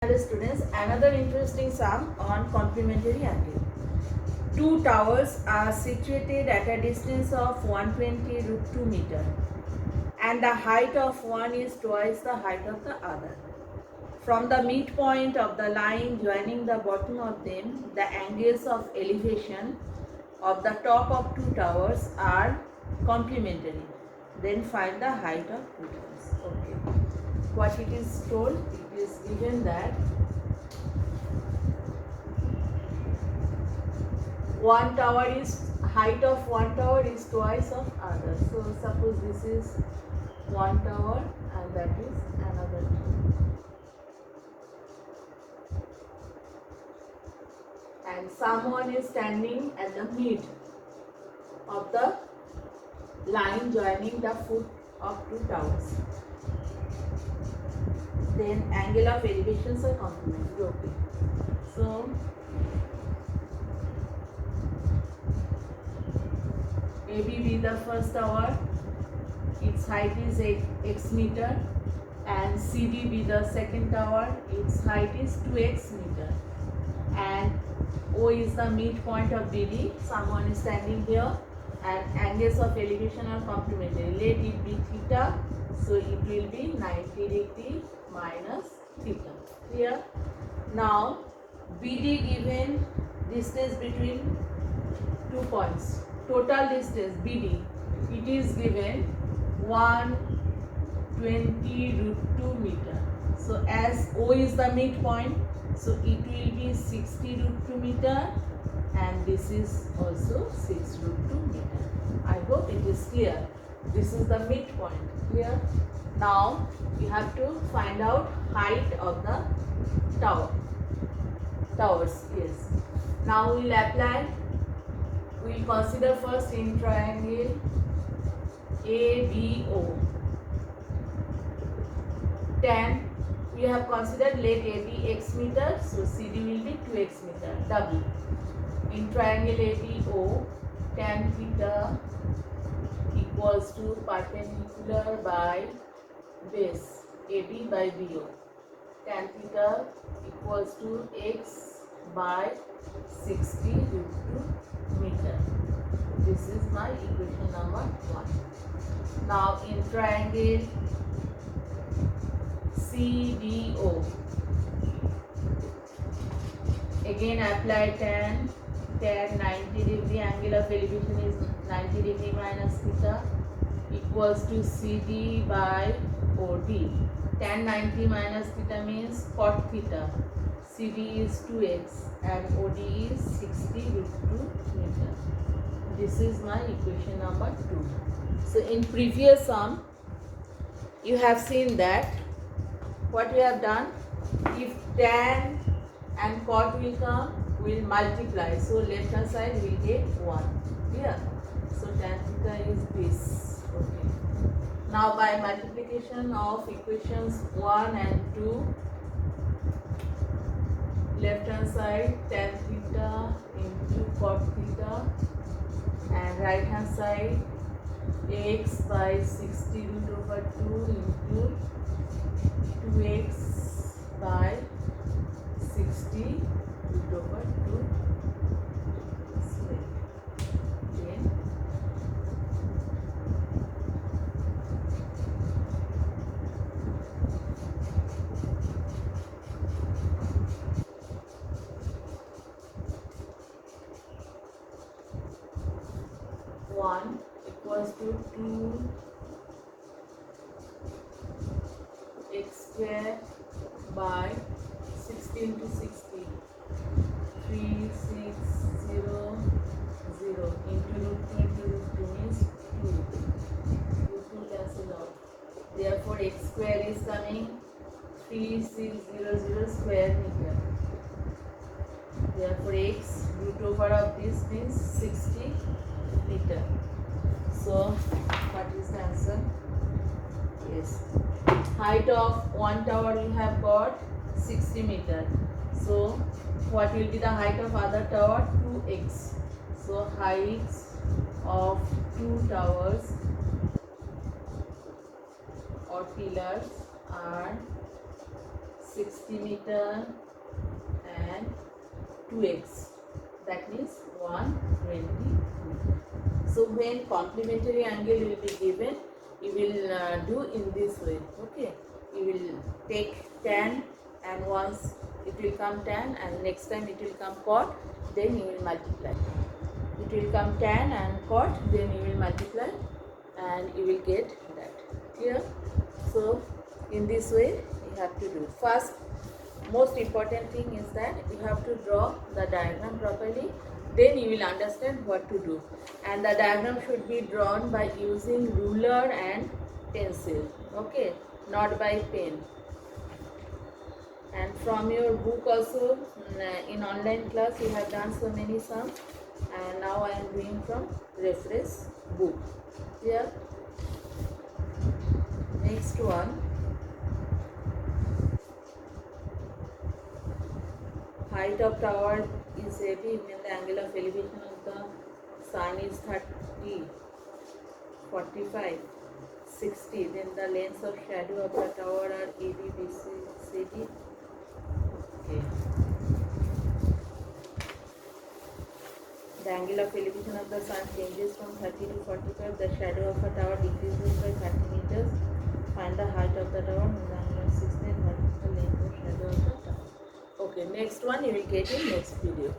Hello students, another interesting sum on complementary angle. Two towers are situated at a distance of 120 root 2 meter and the height of one is twice the height of the other. From the midpoint of the line joining the bottom of them, the angles of elevation of the top of two towers are complementary. Then find the height of two towers. Okay. What it is told? It is given that one tower is height of one tower is twice of other. So suppose this is one tower and that is another tower. And someone is standing at the mid of the line joining the foot of two towers. Then angle of elevations are complementary. Okay. So AB be the first tower, its height is x meter, and CD be the second tower, its height is 2x meter, and O is the midpoint of BD. Someone is standing here, and angles of elevation are complementary. Let it be theta, so it will be 90 degree minus theta. Clear? Now BD given distance between 2 points. Total distance BD, it is given 120 root 2 meter. So as O is the midpoint, so it will be 60 root 2 meter, and this is also 6 root 2 meter. I hope it is clear. This is the midpoint. Clear? Now you have to find out height of the towers. Yes. Now we will apply. We will consider first in triangle ABO. Tan, we have considered let A be x meter, so CD will be 2x meter. W. In triangle ABO, tan theta equals to perpendicular by base AB by BO. Tan theta equals to x by 60 root 2 meter. This is my equation number 1. Now in triangle CDO, again apply tan 90 degree, angle of elevation is 90 degree minus theta equals to CD by OD. Tan 90 minus theta means cot theta. CD is 2x and OD is 60 root 2 meter. This is my equation number 2. So in previous sum, you have seen that what we have done, if tan and cot will come, we will multiply. So left hand side will get 1. Clear? So tan theta is this. Okay. Now by multiplication of equations 1 and 2, left hand side tan theta into cot theta, and right hand side x by 60 root over 2 into 2x by 60 root over 2 square. Then one equals to 2x square by 60 into 60, 3600 into root 2 means 2. Root 2 cancel out. Therefore x square is coming 3600 square meter. Therefore x root over of this means 60 meter. So what is the answer? Yes. Height of one tower we have got 60 meter. So what will be the height of other tower? 2x. So heights of two towers or pillars are 60 meter and 2x, that means 120 meter. So when complementary angle will be given, you will do in this way. Okay, you will take tan, and once it will come tan and next time it will come cot, then you will multiply. It will come tan and cot, then you will multiply and you will get that. Clear? So in this way you have to do. First, most important thing is that you have to draw the diagram properly, then you will understand what to do. And the diagram should be drawn by using ruler and pencil, okay, not by pen. And from your book also, in online class you have done so many sums, and now I am doing from reference book. Here, next one, height of tower is heavy when the angle of elevation of the sun is 30, 45, 60. Then the lengths of shadow of the tower are AB, BC, CD. Okay. The angle of elevation of the sun changes from 30 to 45. The shadow of a tower decreases by 30 meters. Find the height of the tower with the angle of 60 and what is the length of shadow of the tower. Okay, next one you will get in next video.